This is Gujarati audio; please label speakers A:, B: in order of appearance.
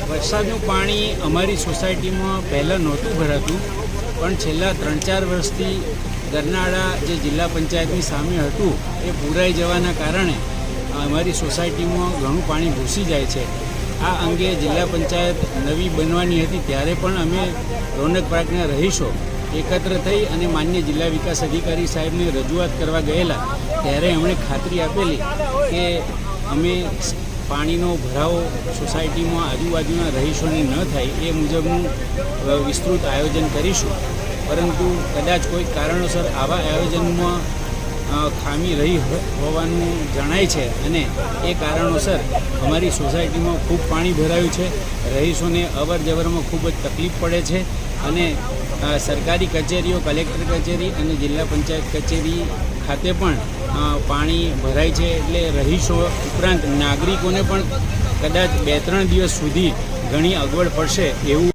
A: વરસાદનું પાણી અમારી સોસાયટીમાં પહેલાં નહોતું ભરાતું, પણ છેલ્લા 3-4 વર્ષથી ગરનાળા જે જિલ્લા પંચાયતની સામે હતું એ પૂરાઈ જવાના કારણે અમારી સોસાયટીમાં ઘણું પાણી ઘૂસી જાય છે. આ અંગે જિલ્લા પંચાયત નવી બનવાની હતી ત્યારે પણ અમે રોનક પાર્કના રહીશો એકત્ર થઈ અને માન્ય જિલ્લા વિકાસ અધિકારી સાહેબને રજૂઆત કરવા ગયેલા ત્યારે એમણે ખાતરી આપેલી કે અમે પાણીનો ભરાવો સોસાયટીમાં આજુબાજુના રહીશોને ન થાય એ મુજબનું વિસ્તૃત આયોજન કરીશું. પરંતુ કદાચ કોઈ કારણોસર આવા આયોજનમાં ખામી રહી હોવાનું જણાય છે અને એ કારણોસર અમારી સોસાયટીમાં ખૂબ પાણી ભરાયું છે. રહીશોને અવર જવરમાં ખૂબ જ તકલીફ પડે છે અને સરકારી કચેરીઓ, કલેક્ટર કચેરી અને જિલ્લા પંચાયત કચેરી ખાતે પણ પાણી ભરાય છે. એટલે રહીશો ઉપરાંત નાગરિકોને પણ કદાચ 2-3 દિવસ સુધી ઘણી અગવડ પડશે એવું